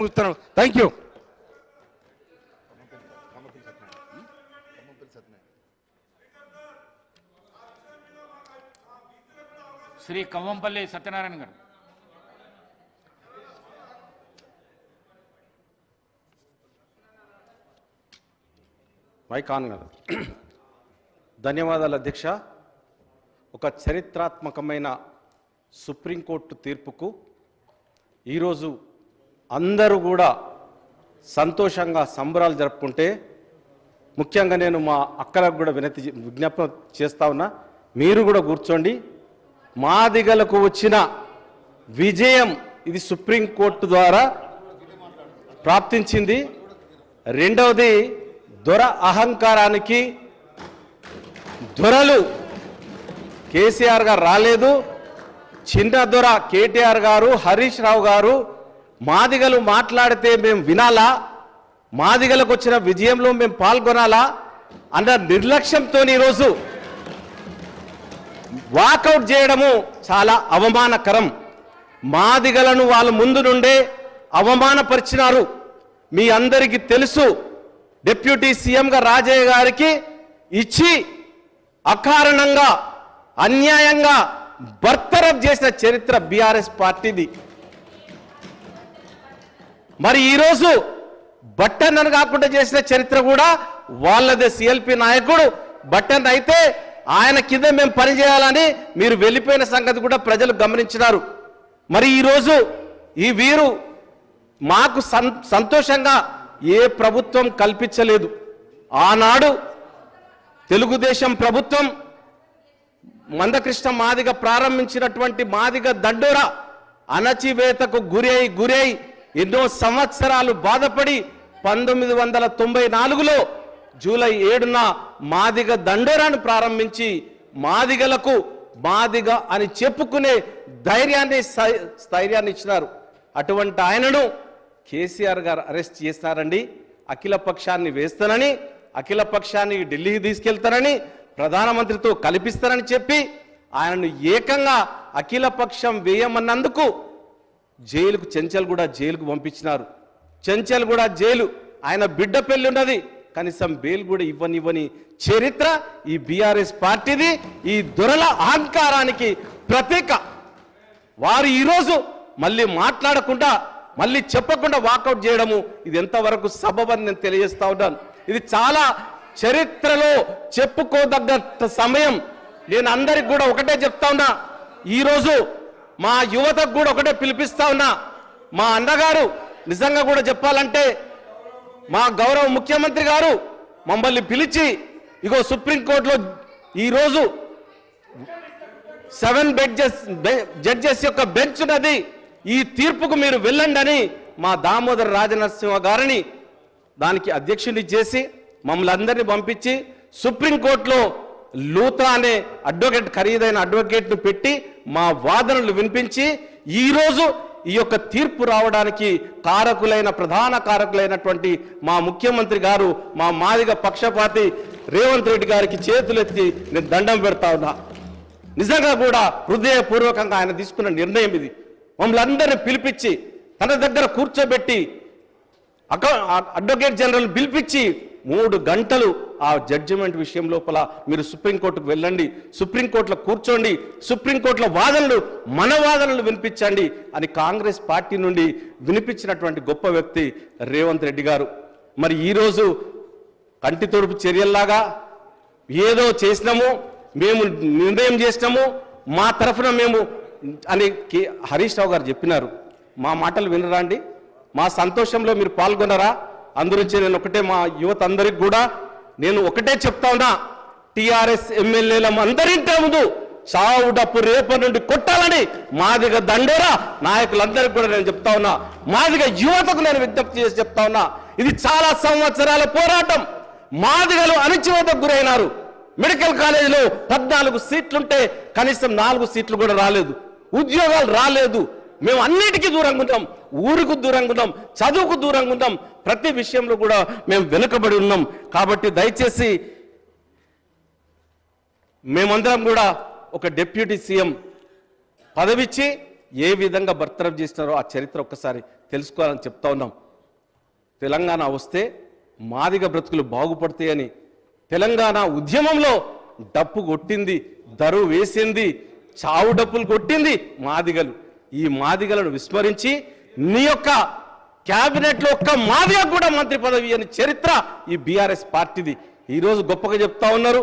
Thank you. Shri Kavvampalli Satyanarayana గారు. Mike on కదా. ధన్యవాదాలు అధ్యక్ష. ఒక చరిత్రాత్మకమైన సుప్రీంకోర్టు తీర్పుకు ఈరోజు అందరూ కూడా సంతోషంగా సంబరాలు జరుపుకుంటే, ముఖ్యంగా నేను మా అక్కలకు కూడా విజ్ఞాపన చేస్తా ఉన్నా, మీరు కూడా కూర్చోండి. మాదిగలకు వచ్చిన విజయం ఇది సుప్రీంకోర్టు ద్వారా ప్రాప్తించింది. రెండవది, దొర అహంకారానికి దొరలు కేసీఆర్ గారు రాలేదు, చిన్న దొర కేటీఆర్ గారు, హరీష్ రావు గారు మాదిగలు మాట్లాడితే మేము వినాలా, మాదిగలకు వచ్చిన విజయంలో మేము పాల్గొనాలా అన్న నిర్లక్ష్యంతో ఈరోజు వాకౌట్ చేయడము చాలా అవమానకరం. మాదిగలను వాళ్ళ ముందు నుండే అవమానపరిచినారు. మీ అందరికీ తెలుసు, డిప్యూటీ సీఎంగా రాజయ్య గారికి ఇచ్చి అకారణంగా అన్యాయంగా బర్తరఫ్ చేసిన చరిత్ర బీఆర్ఎస్ పార్టీది. మరి ఈరోజు బట్టన్ కాకుండా చేసిన చరిత్ర కూడా వాళ్ళదే. సిఎల్పి నాయకుడు బట్టన్ అయితే ఆయన కింద మేము పనిచేయాలని మీరు వెళ్ళిపోయిన సంగతి కూడా ప్రజలు గమనించినారు. మరి ఈరోజు ఈ వీరు మాకు సంతోషంగా ఏ ప్రభుత్వం కల్పించలేదు. ఆనాడు తెలుగుదేశం ప్రభుత్వం మందకృష్ణ మాదిగ ప్రారంభించినటువంటి మాదిగ దండోర అణచివేతకు గురై ఎన్నో సంవత్సరాలు బాధపడి 1994లో జూలై 7న మాదిగ దండోరాను ప్రారంభించి మాదిగలకు మాదిగ అని చెప్పుకునే స్థైర్యాన్ని ఇచ్చినారు. అటువంటి ఆయనను కేసీఆర్ గారు అరెస్ట్ చేస్తారండి. అఖిల పక్షాన్ని వేస్తానని, అఖిల పక్షాన్ని ఢిల్లీకి తీసుకెళ్తానని, ప్రధానమంత్రితో కల్పిస్తానని చెప్పి ఆయనను ఏకంగా అఖిల పక్షం వేయమన్నందుకు జైలుకు చెంచల్గూడ జైలుకు పంపించినారు. చెంచల్గూడ జైలు ఆయన బిడ్డ పెళ్లి ఉన్నది, కనీసం బెయిల్ కూడా ఇవ్వని చరిత్ర ఈ బీఆర్ఎస్ పార్టీది. ఈ దొరల అహంకారానికి ప్రతీక. వారు ఈరోజు మళ్ళీ మాట్లాడకుండా, మళ్ళీ చెప్పకుండా వాకౌట్ చేయడము ఇది ఎంతవరకు సబబని నేను తెలియజేస్తా ఉన్నాను. ఇది చాలా చరిత్రలో చెప్పుకోదగ్గ సమయం. నేను అందరికి కూడా ఒకటే చెప్తా ఉన్నా, ఈరోజు మా యువతకు కూడా ఒకటే పిలిపిస్తా ఉన్నా. మా అన్నగారు నిజంగా కూడా చెప్పాలంటే మా గౌరవ ముఖ్యమంత్రి గారు మమ్మల్ని పిలిచి, ఇగో సుప్రీంకోర్టులో ఈరోజు 7 జడ్జెస్ యొక్క బెంచ్ ఉన్నది, ఈ తీర్పుకు మీరు వెళ్ళండి అని మా దామోదర రాజనరసింహ గారిని దానికి అధ్యక్షుని చేసి మమ్మల్ని అందరినీ పంపించి సుప్రీంకోర్టులో లూత్రా అనే అడ్వకేట్, ఖరీదైన అడ్వకేట్ను పెట్టి మా వాదనలు వినిపించి ఈరోజు ఈ యొక్క తీర్పు రావడానికి ప్రధాన కారకులైనటువంటి మా ముఖ్యమంత్రి గారు, మా మాదిగ పక్షపాతి రేవంత్ రెడ్డి గారికి చేతులెత్తి నేను దండం పెడతా ఉన్నా. నిజంగా కూడా హృదయపూర్వకంగా ఆయన తీసుకున్న నిర్ణయం ఇది. మమ్మల్ని అందరినీ పిలిపించి తన దగ్గర కూర్చోబెట్టి అడ్వకేట్ జనరల్ పిలిపించి 3 గంటలు ఆ జడ్జిమెంట్ విషయం లోపల మీరు సుప్రీంకోర్టుకు వెళ్ళండి, సుప్రీంకోర్టులో కూర్చోండి, సుప్రీంకోర్టులో వాదనలు మన వాదనలు వినిపించండి అని కాంగ్రెస్ పార్టీ నుండి వినిపించినటువంటి గొప్ప వ్యక్తి రేవంత్ రెడ్డి గారు. మరి ఈరోజు కంటి తొడుపు చర్యల్లాగా ఏదో చేసినాము, మేము నిర్ణయం చేసినాము, మా తరఫున మేము అని హరీష్ రావు గారు చెప్పినారు. మా మాటలు వినరాండి? మా సంతోషంలో మీరు పాల్గొనరా? అందురించి నేను ఒకటే మా యువత అందరికి కూడా నేను ఒకటే చెప్తా ఉన్నా, టిఆర్ఎస్ ఎమ్మెల్యేల అందరింటే ముందు చావు డప్పు రేపటి నుండి కొట్టాలని మాదిగ దండోరా నాయకులందరికీ కూడా నేను చెప్తా ఉన్నా. మాదిగ యువతకు నేను విజ్ఞప్తి చేసి చెప్తా ఉన్నా, ఇది చాలా సంవత్సరాల పోరాటం. మాదిగలు అణచివేతకు గురైనారు. మెడికల్ కాలేజీలో 14 సీట్లుంటే కనీసం 4 సీట్లు కూడా రాలేదు, ఉద్యోగాలు రాలేదు. మేము అన్నిటికీ దూరంగా ఉన్నాం, ఊరుకు దూరంగా ఉన్నాం, చదువుకు దూరంగా ఉన్నాం, ప్రతి విషయంలో కూడా మేము వెనుకబడి ఉన్నాం. కాబట్టి దయచేసి మేమందరం కూడా ఒక డిప్యూటీ సీఎం పదవిచ్చి ఏ విధంగా బర్తరఫ్ చేసినారో ఆ చరిత్ర ఒక్కసారి తెలుసుకోవాలని చెప్తా ఉన్నాం. తెలంగాణ వస్తే మాదిగ బ్రతుకులు బాగుపడతాయని తెలంగాణ ఉద్యమంలో డప్పు కొట్టింది, దరువు వేసింది, చావు డప్పులు కొట్టింది మాదిగలు. ఈ మాదిగలను విస్మరించి నీ యొక్క క్యాబినెట్లో ఒక్క మాదిగ కూడా మంత్రి పదవి అని చరిత్ర ఈ బీఆర్ఎస్ పార్టీది. ఈరోజు గొప్పగా చెప్తా ఉన్నారు.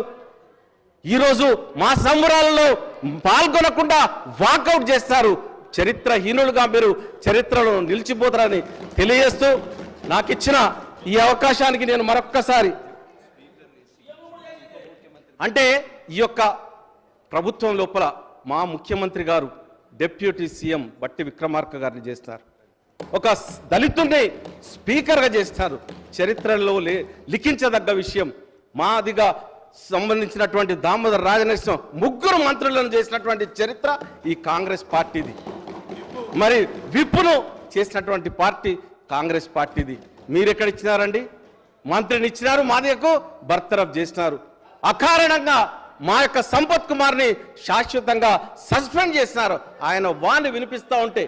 ఈరోజు మా సంబరాలలో పాల్గొనకుండా వాకౌట్ చేస్తారు. చరిత్రహీనులుగా మీరు చరిత్రలో నిలిచిపోతారని తెలియజేస్తూ నాకు ఇచ్చిన ఈ అవకాశానికి నేను మరొక్కసారి అంటే ఈ యొక్క ప్రభుత్వం లోపల మా ముఖ్యమంత్రి గారు డిప్యూటీ సీఎం బట్టి విక్రమార్క గారిని చేస్తారు, ఒక దళితుడిని స్పీకర్గా చేస్తారు. చరిత్రలో లిఖించదగ్గ విషయం. మాదిగా సంబంధించినటువంటి దామోదర్ రాజనరసింహ ముగ్గురు మంత్రులను చేసినటువంటి చరిత్ర ఈ కాంగ్రెస్ పార్టీది. మరి విప్పును చేసినటువంటి పార్టీ కాంగ్రెస్ పార్టీది. మీరు ఎక్కడ ఇచ్చినారండి? మంత్రిని ఇచ్చినారు, మాదిగకు బర్తరఫ్ చేసినారు. అకారణంగా మా యొక్క సంపత్ కుమార్ని శాశ్వతంగా సస్పెండ్ చేసినారు. ఆయన వాణ్ణి వినిపిస్తూ ఉంటే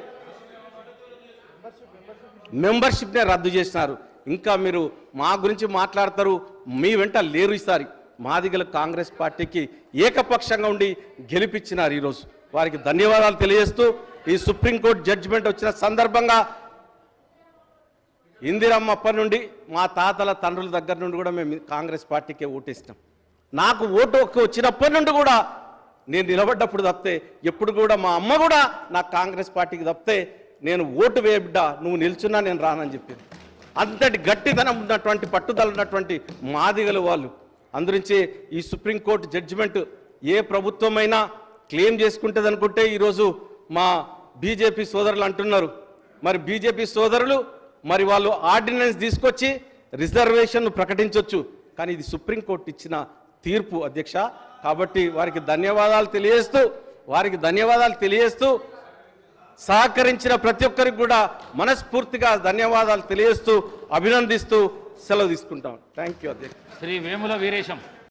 మెంబర్షిప్నే రద్దు చేసినారు. ఇంకా మీరు మా గురించి మాట్లాడతారు, మీ వెంట లేరు. ఈసారి మాదిగల కాంగ్రెస్ పార్టీకి ఏకపక్షంగా ఉండి గెలిపించినారు. ఈరోజు వారికి ధన్యవాదాలు తెలియజేస్తూ ఈ సుప్రీంకోర్టు జడ్జిమెంట్ వచ్చిన సందర్భంగా ఇందిరమ్మ అప్పటి నుండి మా తాతల తండ్రుల దగ్గర నుండి కూడా మేము కాంగ్రెస్ పార్టీకే ఓటేసినాం. నాకు ఓటు వచ్చినప్పటి నుండి కూడా నేను నిలబడ్డప్పుడు తప్పితే ఎప్పుడు కూడా మా అమ్మ కూడా నాకు కాంగ్రెస్ పార్టీకి తప్పితే నేను ఓటు వేయబిడ్డ, నువ్వు నిల్చున్నా నేను రానని చెప్పింది. అంతటి గట్టిదనం ఉన్నటువంటి పట్టుదల ఉన్నటువంటి మాదిగలు వాళ్ళు. అందురించి ఈ సుప్రీంకోర్టు జడ్జిమెంట్ ఏ ప్రభుత్వమైనా క్లెయిమ్ చేసుకుంటుంది అనుకుంటే ఈరోజు మా బీజేపీ సోదరులు అంటున్నారు. మరి బీజేపీ సోదరులు మరి వాళ్ళు ఆర్డినెన్స్ తీసుకొచ్చి రిజర్వేషన్ ప్రకటించవచ్చు, కానీ ఇది సుప్రీంకోర్టు ఇచ్చిన తీర్పు అధ్యక్ష. కాబట్టి వారికి ధన్యవాదాలు తెలియజేస్తూ సహకరించిన ప్రతి ఒక్కరికి కూడా మనస్ఫూర్తిగా ధన్యవాదాలు తెలియజేస్తూ అభినందిస్తూ సెలవు తీసుకుంటాం. థ్యాంక్ యూ అధ్యక్ష. శ్రీ వేముల వీరేశం.